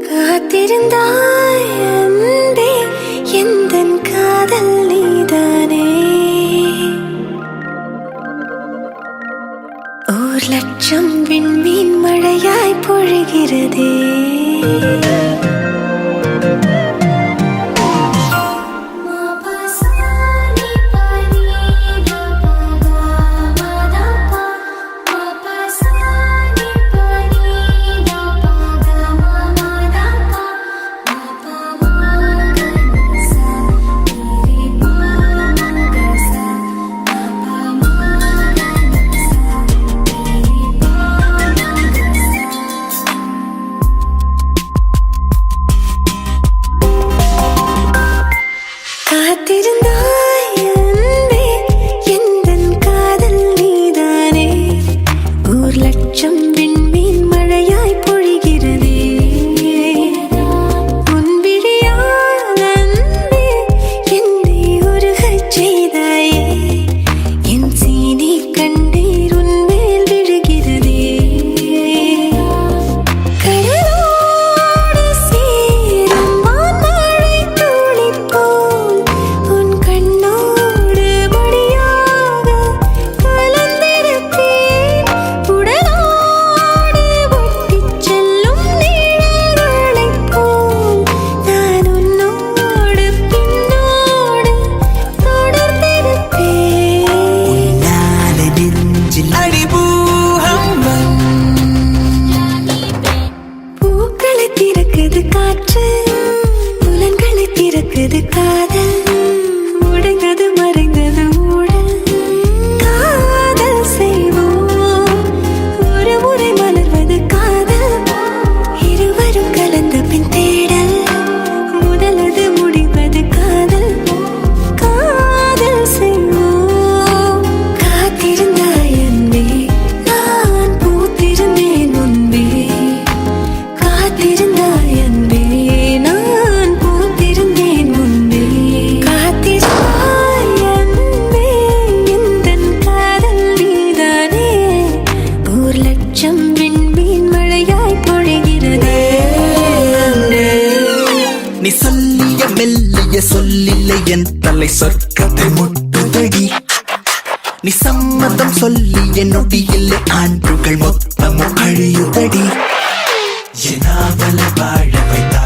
காத்திருந்தாய் அன்பே எந்தன் காதல் நீதானே 1,00,000 விண்மீன் மழையாய் பொழிகிறதே காத்திருந்தாய் அன்பே எந்தன் காதல் நீதானே 1,00,000 விண்மீன் மழையாய் பொழிகிறதே உன் விழியால் அன்பே என்னை உருகச் செய்தாயே என் சீனி கண்ணீர் உன் மேல் விழுகிறதே கடலோடு சேரும் வான்மழை துளி போல் உன் கண்ணோடு மடியாக கலந்திருப்பேன் உடலோடு ஒட்டிச் செல்லும் நிழல்களைப் போல் நான் உன்னோடு பின்னோடு தொடர்ந்திருப்பேன் உன்னால நெஞ்சில் அடிபூகம்பம் பூக்களை திறக்குது காற்று புலன்களை திறக்குது காதல் உடைந்தது மறைந்தது ஊழல் காதல் செய்வோம் ஒரு முறை மலர்வது காதல் இருவரும் கலந்த பின் தேடல் முதலது முடிவது காதல் காதல் செய்வோம் காத்திருந்தாய் அன்பே நான் பூத்திருந்தேன் முன்பே காத்திருந்தாய் அன்பே நான் பூத்திருந்தேன் முன்பே காத்திருந்தாய் அன்பே எந்தன் காதல் நீதானே 1,00,000 விண்மீன் மழையாய் பொழிகிறதே நீ சொல்லிய மெல்லிய சொல்லில்லை என் தலை சொர்க்கத்தை முட்டுதடி நீ சம்மதம் சொல்லிய நொடியில் ஆண்டுகள் மொத்தமும் அழியுதடி என் ஆவலை வாழ வைத்த